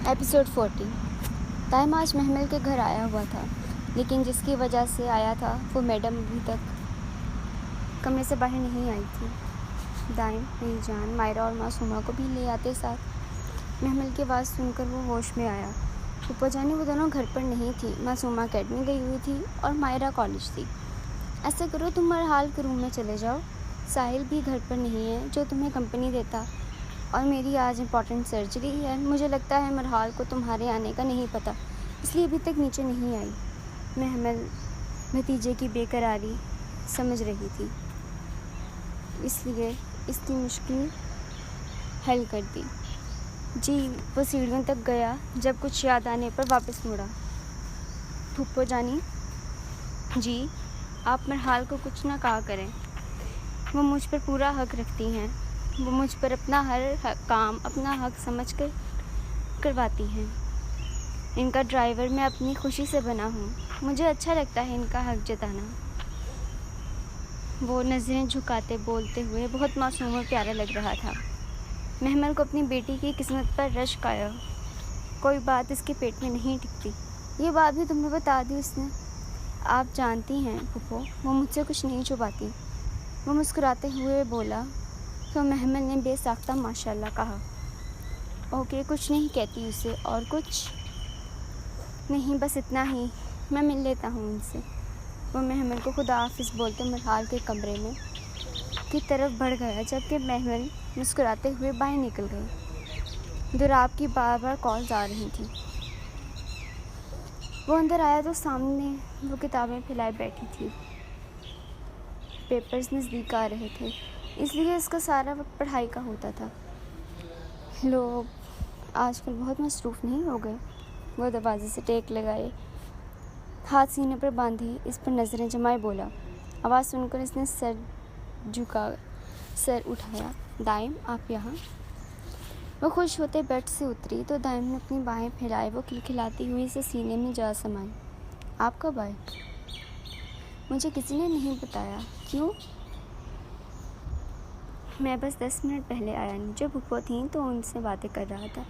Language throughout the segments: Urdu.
ایپیسوڈ 40۔ دائم آج محمل کے گھر آیا ہوا تھا، لیکن جس کی وجہ سے آیا تھا وہ میڈم ابھی تک کمرے سے باہر نہیں آئی تھی۔ دائم میری جان مائرہ اور معصومہ کو بھی لے آتے ساتھ۔ محمل کی آواز سن کر وہ ہوش میں آیا۔ پھپھو جانی وہ دونوں گھر پر نہیں تھی، معصومہ اکیڈمی گئی ہوئی تھی اور مائرہ کالج تھی۔ ایسا کرو تم مرحال کے روم میں چلے جاؤ، ساحل بھی گھر پر نہیں ہے جو تمہیں کمپنی دیتا، اور میری آج امپورٹنٹ سرجری ہے۔ مجھے لگتا ہے مرحال کو تمہارے آنے کا نہیں پتہ، اس لیے ابھی تک نیچے نہیں آئی۔ محمل بھتیجے کی بے قراری سمجھ رہی تھی، اس لیے اس کی مشکل حل کر دی۔ جی وہ سیڑھیوں تک گیا، جب کچھ یاد آنے پر واپس مڑا۔ پھپھو جانی جی آپ مرحال کو کچھ نہ کہا کریں، وہ مجھ پر پورا حق رکھتی ہیں، وہ مجھ پر اپنا ہر کام اپنا حق سمجھ کر کرواتی ہیں۔ ان کا ڈرائیور میں اپنی خوشی سے بنا ہوں، مجھے اچھا لگتا ہے ان کا حق جتانا۔ وہ نظریں جھکاتے بولتے ہوئے بہت معصوم اور پیارا لگ رہا تھا۔ محمل کو اپنی بیٹی کی قسمت پر رشک آیا۔ کوئی بات اس کے پیٹ میں نہیں ٹکتی، یہ بات بھی تمہیں بتا دی اس نے۔ آپ جانتی ہیں پھپھو، وہ مجھ سے کچھ نہیں چھپاتی، وہ مسکراتے ہوئے بولا۔ تو محمل نے بے ساختہ ماشاءاللہ کہا۔ اوکے کچھ نہیں کہتی اسے، اور کچھ نہیں، بس اتنا ہی، میں مل لیتا ہوں ان سے۔ وہ محمل کو خدا حافظ بولتے مرحال کے کمرے میں کی طرف بڑھ گیا، جبکہ محمل مسکراتے ہوئے باہر نکل گئی۔ دوراب کی بار بار کالز آ رہی تھیں۔ وہ اندر آیا تو سامنے وہ کتابیں پھیلائے بیٹھی تھی۔ پیپرز نزدیک آ رہے تھے، اس لیے اس کا سارا وقت پڑھائی کا ہوتا تھا۔ لوگ آج کل بہت مصروف نہیں ہو گئے؟ وہ دروازے سے ٹیک لگائے، ہاتھ سینے پر باندھے، اس پر نظریں جمائے بولا۔ آواز سن کر اس نے سر اٹھایا۔ دائم آپ یہاں؟ وہ خوش ہوتے بیڈ سے اتری تو دائم نے اپنی باہیں پھیلائی، وہ کھلکھلاتی ہوئی اسے سینے میں جا سمائی۔ آپ کب آئے؟ مجھے کسی نے نہیں بتایا۔ کیوں؟ میں بس 10 منٹ پہلے آیا، نیچے پھپھو تھیں تو ان سے باتیں کر رہا تھا۔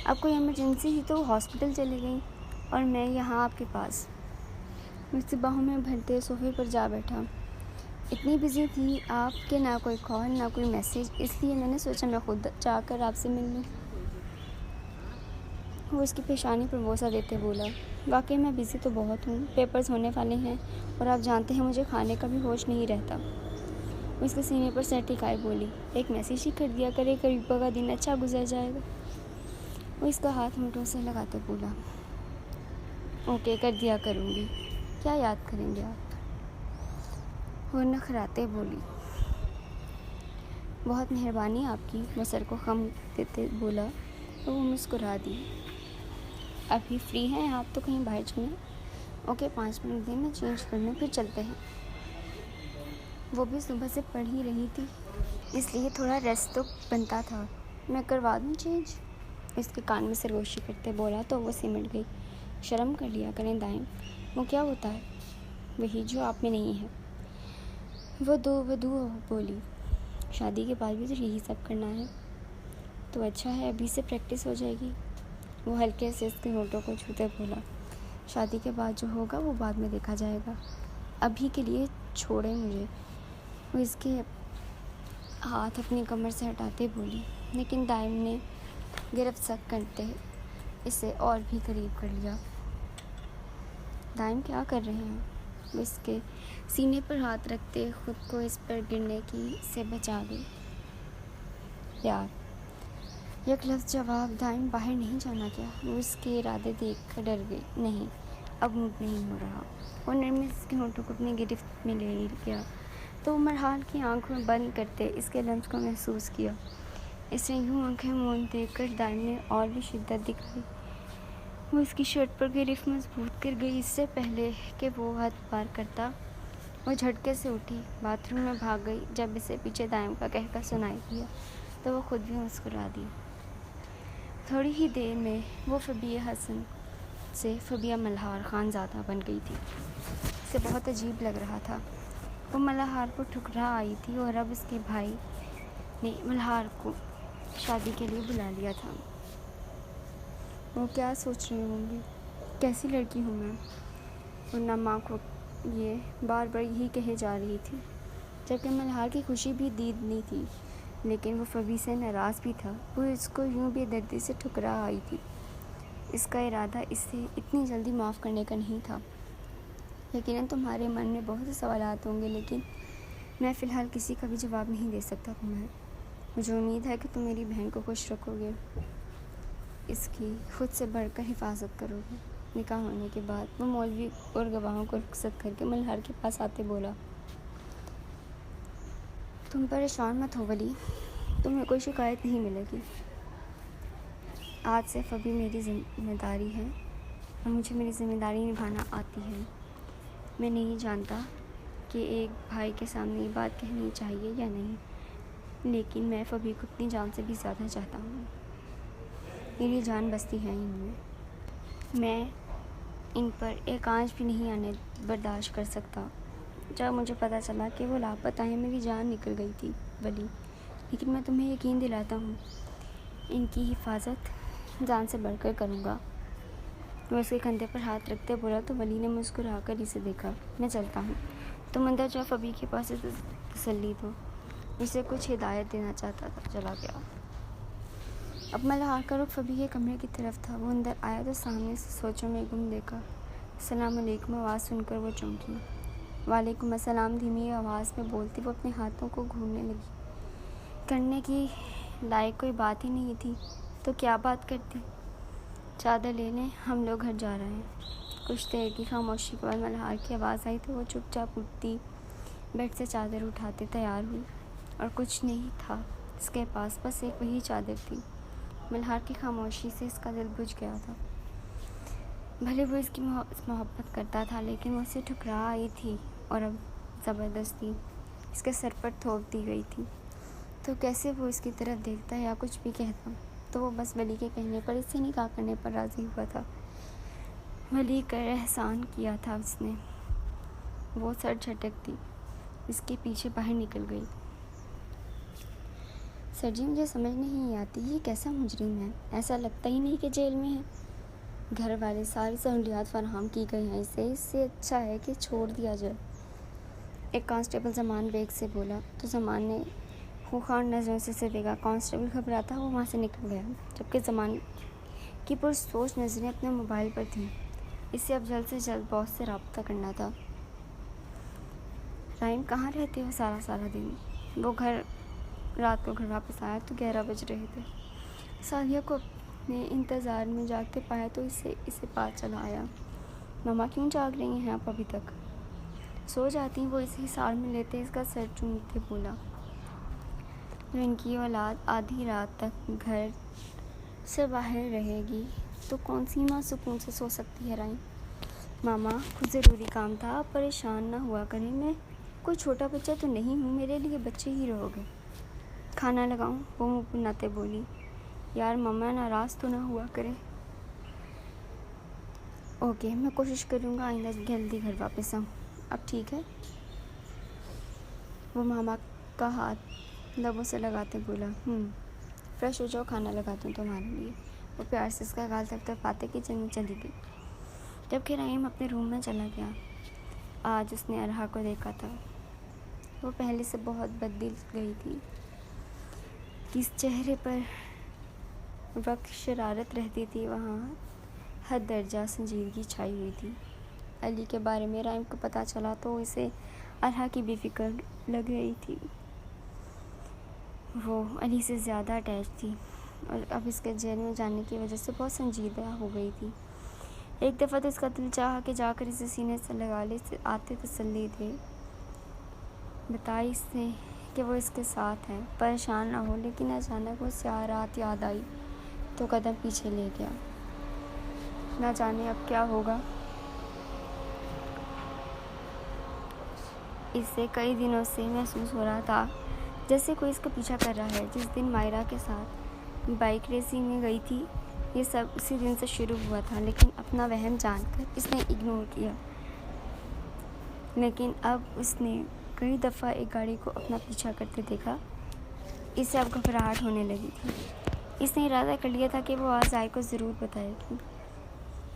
اب کوئی ایمرجنسی ہی تو ہاسپٹل چلی گئی، اور میں یہاں آپ کے پاس۔ مجھ سے باہوں میں بھرتے صوفے پر جا بیٹھا۔ اتنی بزی تھی آپ کہ نہ کوئی کال نہ کوئی میسج، اس لیے میں نے سوچا میں خود جا کر آپ سے مل لوں۔ وہ اس کی پیشانی پر بوسہ دیتے بولا۔ واقعی میں بزی تو بہت ہوں، پیپرز ہونے والے ہیں، اور آپ جانتے ہیں مجھے کھانے کا بھی ہوش نہیں رہتا۔ وہ اس کے سینے پر سر ٹکائے بولی۔ ایک میسج ہی کر دیا کرے، قریبا کا دن اچھا گزر جائے گا۔ وہ اس کا ہاتھ ہونٹوں سے لگاتے بولا۔ اوکے کر دیا کروں گی۔ کیا یاد کریں گے آپ؟ وہ نخراتے بولی۔ بہت مہربانی آپ کی، وہ سر کو خم دیتے بولا، اور وہ مسکرا دی۔ ابھی فری ہیں آپ تو کہیں باہر چلیں؟ اوکے 5 منٹ دیں، میں چینج کر لوں پھر چلتے ہیں۔ وہ بھی صبح سے پڑھ ہی رہی تھی، اس لیے تھوڑا ریسٹ تو بنتا تھا۔ میں کروا دوں چینج؟ اس کے کان میں سرگوشی کرتے بولا تو وہ سمٹ گئی۔ شرم کر لیا کریں دائم، وہ کیا ہوتا ہے؟ وہی جو آپ میں نہیں ہے۔ وہ دو ودو بولی۔ شادی کے بعد بھی تو یہی سب کرنا ہے؟ تو اچھا ہے، ابھی سے پریکٹس ہو جائے گی۔ وہ ہلکے سے اس کے ہونٹوں کو چھوتے بولا۔ شادی کے بعد جو ہوگا وہ بعد میں دیکھا جائے گا، ابھی کے لیے چھوڑیں مجھے۔ وہ اس کے ہاتھ اپنی کمر سے ہٹاتے بولی، لیکن دائم نے گرفت سخت کرتے اسے اور بھی قریب کر لیا۔ دائم کیا کر رہے ہیں؟ وہ اس کے سینے پر ہاتھ رکھتے خود کو اس پر گرنے کی سے بچا گئی۔ پیار۔ یک لفظ جواب۔ دائم باہر نہیں جانا کیا؟ وہ اس کے ارادے دیکھ کر ڈر گئی۔ نہیں، اب موڈ نہیں ہو رہا۔ وہ نرمی سے اس کے ہونٹوں کو اپنی گرفت میں لے گیا تو وہ مرحال کی آنکھوں میں بند کرتے اس کے لمس کو محسوس کیا۔ اس نے یوں آنکھیں موند دیکھ کر دائم نے اور بھی شدت دکھائی۔ وہ اس کی شرٹ پر گرفت مضبوط کر گئی۔ اس سے پہلے کہ وہ حد پار کرتا وہ جھٹکے سے اٹھی، باتھ روم میں بھاگ گئی۔ جب اسے پیچھے دائم کا کہکہ سنائی دیا تو وہ خود بھی مسکرا دی۔ تھوڑی ہی دیر میں وہ فبیہ حسن سے فبیہ ملہار خانزادہ بن گئی تھی۔ اسے بہت عجیب لگ رہا تھا۔ وہ ملہار کو ٹھکرا آئی تھی اور اب اس کے بھائی نے ملہار کو شادی کے لیے بلا لیا تھا۔ وہ کیا سوچ رہی ہوں گی، کیسی لڑکی ہوں میں، ورنہ ماں کو یہ بار بار یہی کہے جا رہی تھی، جبکہ ملہار کی خوشی بھی دیدنی تھی، لیکن وہ فبی سے ناراض بھی تھا۔ وہ اس کو یوں بے دردی سے ٹھکرا آئی تھی۔ اس کا ارادہ اسے اتنی جلدی معاف کرنے کا نہیں تھا۔ یقیناً تمہارے من میں بہت سے سوالات ہوں گے، لیکن میں فی الحال کسی کا بھی جواب نہیں دے سکتا تمہیں۔ مجھے امید ہے کہ تم میری بہن کو خوش رکھو گے، اس کی خود سے بڑھ کر حفاظت کرو گے۔ نکاح ہونے کے بعد وہ مولوی اور گواہوں کو رخصت کر کے ملہار کے پاس آتے بولا، تم پریشان مت ہو ولی، تمہیں کوئی شکایت نہیں ملے گی۔ آج سے فبی میری ذمہ داری ہے اور مجھے میری ذمہ داری نبھانا آتی ہے۔ میں نہیں جانتا کہ ایک بھائی کے سامنے یہ بات کہنی چاہیے یا نہیں، لیکن میں فبی کو اپنی جان سے بھی زیادہ چاہتا ہوں۔ میری جان بستی ہے ان میں ان پر ایک آنچ بھی نہیں آنے برداشت کر سکتا۔ جب مجھے پتہ چلا کہ وہ لاپتہ ہیں، میری جان نکل گئی تھی ولی، لیکن میں تمہیں یقین دلاتا ہوں ان کی حفاظت جان سے بڑھ کر کروں گا۔ وہ اس کے کندھے پر ہاتھ رکھتے بولا تو ولی نے مسکرا کر اسے دیکھا۔ میں چلتا ہوں، تم اندر جاؤ، فبی کے پاس تسلی دو، اسے کچھ ہدایت دینا چاہتا تھا۔ چلا گیا۔ اب ملہار کا رخ فبی کے کمرے کی طرف تھا۔ وہ اندر آیا تو سامنے سے سوچوں میں گم دیکھا۔ السلام علیکم آواز سن کر وہ چونکی۔ وعلیکم السلام، دھیمی آواز میں بولتی وہ اپنے ہاتھوں کو گھورنے لگی۔ کرنے کی لائق کوئی بات ہی نہیں تھی تو کیا بات کرتی؟ چادر لے لیں، ہم لوگ گھر جا رہے ہیں۔ کچھ دیر کی خاموشی کے بعد ملہار کی آواز آئی تو وہ چپ چاپ اٹھتی، بیڈ سے چادر اٹھاتے تیار ہوئی، اور کچھ نہیں تھا اس کے پاس، بس ایک وہی چادر تھی۔ ملہار کی خاموشی سے اس کا دل بجھ گیا تھا۔ بھلے وہ اس کی محبت کرتا تھا، لیکن وہ اسے ٹھکرا آئی تھی اور اب زبردستی اس کے سر پر تھوپ دی گئی تھی، تو کیسے وہ اس کی طرف دیکھتا یا کچھ بھی کہتا؟ تو وہ بس ولی کے کہنے پر اس سے نکاح کرنے پر راضی ہوا تھا۔ ولی کا احسان کیا تھا اس نے۔ وہ سر جھٹکتی اس کے پیچھے باہر نکل گئی۔ سر جی، مجھے سمجھ نہیں آتی یہ کیسا مجرم ہے، ایسا لگتا ہی نہیں کہ جیل میں ہے۔ گھر والے ساری سہولیات فراہم کی گئی ہیں اسے، اس سے اچھا ہے کہ چھوڑ دیا جائے۔ ایک کانسٹیبل زمان بیگ سے بولا تو زمان نے خوخار نظروں سے اسے دیکھا۔ کانسٹیبل گھبراتا وہ وہاں سے نکل گیا، جبکہ زمان کی پرسوچ نظریں اپنے موبائل پر تھیں۔ اسے اب جلد سے جلد باس سے رابطہ کرنا تھا۔ رائم، کہاں رہتے ہو سارا دن؟ وہ رات کو گھر واپس آیا تو 11 بج رہے تھے۔ سعدیہ کو اپنے انتظار میں جاگتے پایا تو اسے پاس چلا آیا۔ ماما کیوں جاگ رہی ہیں آپ ابھی تک؟ سو جاتی، وہ اسے حصار میں لیتے اس کا سر چومتے بولا۔ جو ان کی اولاد آدھی رات تک گھر سے باہر رہے گی تو کون سی ماں سکون سے سو سکتی ہے؟ رائم، ماما کچھ ضروری کام تھا، آپ پریشان نہ ہوا کریں، میں کوئی چھوٹا بچہ تو نہیں ہوں، میرے لیے بچے ہی رہو گے۔ کھانا لگاؤں؟ وہ منہ بناتے بولی۔ یار ماما ناراض تو نہ ہوا کرے۔ اوکے، میں کوشش کروں گا آئندہ جلدی گھر واپس آؤں۔ اب ٹھیک ہے؟ وہ ماما کا ہاتھ لبوں سے لگاتے بولا۔ فریش ہو جاؤ، کھانا لگاتا ہوں تمہارے لیے۔ وہ پیار سے اس کا گال تپ پاتے کچن میں چلی گئی، جبکہ رحیم اپنے روم میں چلا گیا۔ آج اس نے ارحا کو دیکھا تھا۔ وہ پہلے سے بہت بدل گئی تھی۔ کس چہرے پر وقت شرارت رہتی تھی، وہاں حد درجہ سنجیدگی چھائی ہوئی تھی۔ علی کے بارے میں رائم کو پتہ چلا تو اسے ارحا کی بے فکر لگ رہی تھی۔ وہ علی سے زیادہ اٹیچ تھی اور اب اس کے جیل میں جانے کی وجہ سے بہت سنجیدہ ہو گئی تھی۔ ایک دفعہ تو اس کا دل چاہا کہ جا کر اسے سینے سے لگا لے، آتے تسلی دے، بتائی اس سے کہ وہ اس کے ساتھ ہے، پریشان نہ ہو، لیکن اچانک وہ سیاہ رات یاد آئی تو قدم پیچھے لے گیا۔ نہ جانے اب کیا ہوگا۔ اسے کئی دنوں سے محسوس ہو رہا تھا جیسے کوئی اس کا پیچھا کر رہا ہے۔ جس دن مائرہ کے ساتھ بائک ریسنگ میں گئی تھی، یہ سب اسی دن سے شروع ہوا تھا، لیکن اپنا وہم جان کر اس نے اگنور کیا۔ لیکن اب اس نے کئی دفعہ ایک گاڑی کو اپنا پیچھا کرتے دیکھا۔ اسے اب گھبراہٹ ہونے لگی تھی۔ اس نے ارادہ کر لیا تھا کہ وہ آج آئی کو ضرور بتائے گی۔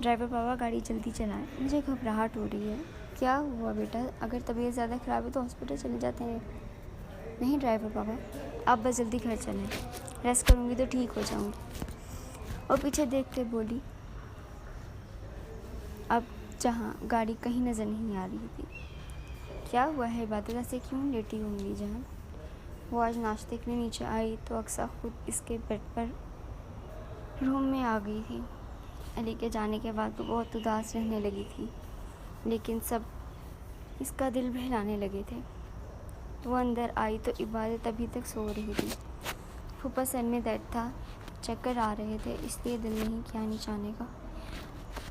ڈرائیور بابا گاڑی جلدی چلائیں، مجھے گھبراہٹ ہو رہی ہے۔ کیا ہوا بیٹا؟ اگر طبیعت زیادہ خراب ہے تو ہاسپٹل چلے جاتے ہیں۔ نہیں ڈرائیور بابا، آپ بس جلدی گھر چلیں، ریسٹ کروں گی تو ٹھیک ہو جاؤں گی۔ اور پیچھے دیکھ کے بولی، اب جہاں گاڑی کہیں نظر نہیں آ رہی تھی۔ کیا ہوا ہے عبادت؟ ایسے کیوں لیٹی ہوں میری جان؟ وہ آج ناشتے کے لیے نیچے آئی تو اقصیٰ خود اس کے بیڈ پر روم میں آ گئی تھی۔ علی کے جانے کے بعد وہ بہت اداس رہنے لگی تھی، لیکن سب اس کا دل بہلانے لگے تھے۔ وہ اندر آئی تو عبادت ابھی تک سو رہی تھی۔ پھوپھا سر میں درد تھا، چکر آ رہے تھے، اس لیے دل نہیں کیا نیچے آنے کا۔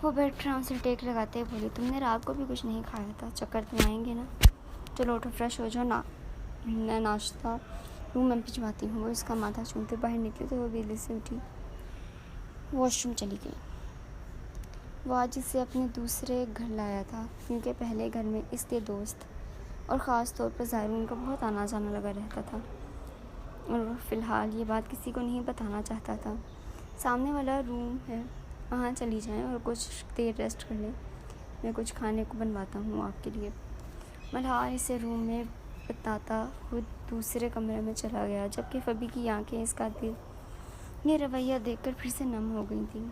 وہ بیڈ پر آنسر ٹیک لگاتے بولی، تم نے رات کو بھی کچھ نہیں کھایا تھا، چکر تو آئیں گے نا؟ چلو اٹھو، فریش ہو جاؤ، میں ناشتہ روم میں بھجواتی ہوں۔ وہ اس کا ماتھا چومتے باہر نکلی تو وہ بجلی سے اٹھی واش روم چلی گئی۔ وہ آج اسے اپنے دوسرے گھر لایا تھا، کیونکہ پہلے گھر میں اس کے دوست اور خاص طور پر ظاہرون کا بہت آنا جانا لگا رہتا تھا، اور وہ فی الحال یہ بات کسی کو نہیں بتانا چاہتا تھا۔ سامنے والا روم ہے، وہاں چلی جائیں اور کچھ دیر ریسٹ کر لیں، میں کچھ کھانے کو بنواتا ہوں آپ کے لیے۔ ملحار اسے روم میں بتاتا خود دوسرے کمرے میں چلا گیا، جبکہ فبی کی آنکھیں اس کا یہ رویہ دیکھ کر پھر سے نم ہو گئی تھیں۔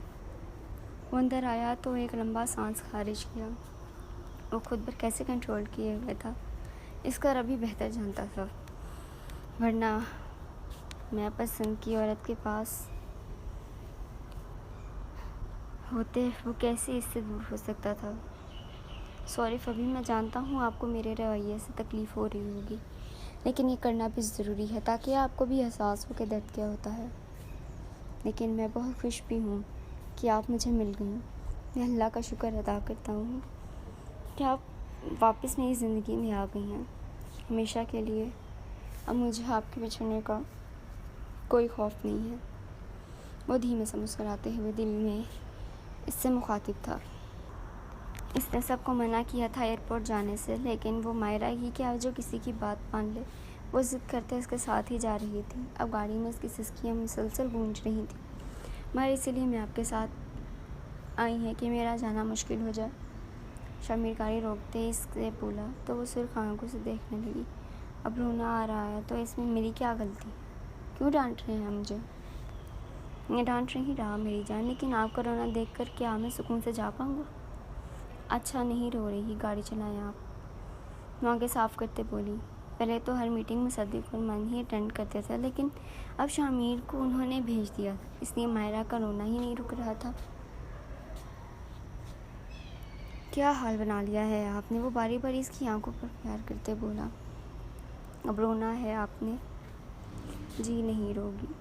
وہ اندر آیا تو ایک لمبا سانس خارج کیا۔ وہ خود پر کیسے کنٹرول کیے ہوئے تھا اس کا رب ہی بہتر جانتا تھا، ورنہ میں پسند کی عورت کے پاس ہوتے وہ کیسے اس سے دور ہو سکتا تھا۔ سوری فبی، میں جانتا ہوں آپ کو میرے رویے سے تکلیف ہو رہی ہوگی، لیکن یہ کرنا بھی ضروری ہے تاکہ آپ کو بھی احساس ہو کہ درد کیا ہوتا ہے۔ لیکن میں بہت خوش بھی ہوں کہ آپ مجھے مل گئیں۔ میں اللہ کا شکر ادا کرتا ہوں کہ آپ واپس میری زندگی میں آ گئی ہیں ہمیشہ کے لیے۔ اب مجھے آپ کے بچھڑنے کا کوئی خوف نہیں ہے۔ وہ دھیمے سے مسکراتے ہوئے دل میں اس سے مخاطب تھا۔ اس نے سب کو منع کیا تھا ایئرپورٹ جانے سے، لیکن وہ مائرہ ہی کیا جو کسی کی بات مان لے۔ وہ ضد کرتے اس کے ساتھ ہی جا رہی تھی۔ اب گاڑی میں اس کی سسکیاں مسلسل گونج رہی تھیں، مگر اسی لیے میں آپ کے ساتھ آئی ہیں کہ میرا جانا مشکل ہو جائے۔ شمیر گاڑی روکتے اس سے بولا تو وہ سرخ آنکھوں سے دیکھنے لگی۔ اب رونا آ رہا ہے تو اس میں میری کیا غلطی؟ کیوں ڈانٹ رہے ہیں مجھے؟ میں ڈانٹ نہیں رہا میری جان، لیکن آپ کا رونا دیکھ کر کیا میں سکون سے جا پاؤں گا؟ اچھا نہیں رو رہی، گاڑی چلائیں آپ، آنکھیں صاف کرتے بولی۔ پہلے تو ہر میٹنگ میں صدیق اور من ہی اٹینڈ کرتے تھے، لیکن اب شامیر کو انہوں نے بھیج دیا، اس لیے مائرہ کا رونا ہی نہیں رک رہا تھا۔ کیا حال بنا لیا ہے آپ نے؟ وہ باری باری اس کی آنکھوں پر پیار کرتے بولا۔ اب رونا ہے آپ نے؟ جی نہیں روگی،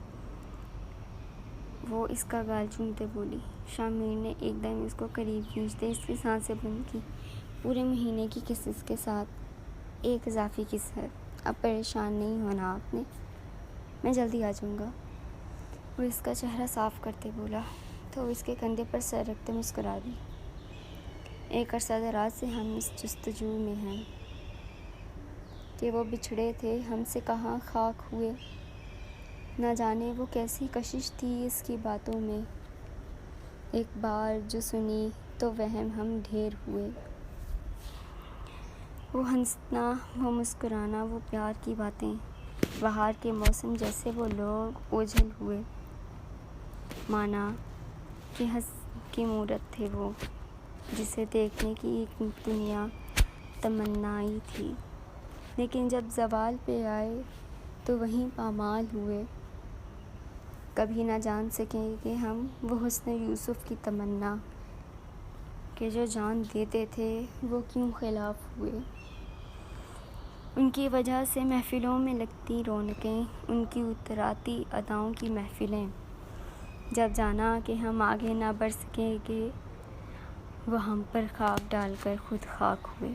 وہ اس کا گال چومتے بولی۔ شامیر نے ایک دم اس کو قریب کھینچتے اس کی سانسیں بند کی۔ پورے مہینے کی کسز کے ساتھ ایک اضافی کس ہے۔ اب پریشان نہیں ہونا آپ نے، میں جلدی آ جاؤں گا، وہ اس کا چہرہ صاف کرتے بولا تو اس کے کندھے پر سر رکھتے مسکرا دی۔ ایک عرصہ دراز سے ہم اس جستجو میں ہیں کہ وہ بچھڑے تھے ہم سے کہاں خاک ہوئے، نہ جانے وہ کیسی کشش تھی اس کی باتوں میں، ایک بار جو سنی تو وہم ہم ڈھیر ہوئے۔ وہ ہنسنا، وہ مسکرانا، وہ پیار کی باتیں، بہار کے موسم جیسے وہ لوگ اوجھل ہوئے، مانا کہ ہنس کی مورت تھے وہ، جسے دیکھنے کی ایک دنیا تمنائی تھی، لیکن جب زوال پہ آئے تو وہیں پامال ہوئے۔ کبھی نہ جان سکیں کہ ہم وہ حسن یوسف کی تمنا کہ جو جان دیتے تھے وہ کیوں خلاف ہوئے۔ ان کی وجہ سے محفلوں میں لگتی رونقیں، ان کی اتراتی اداؤں کی محفلیں، جب جانا کہ ہم آگے نہ بڑھ سکیں گے وہ ہم پر خاک ڈال کر خود خاک ہوئے۔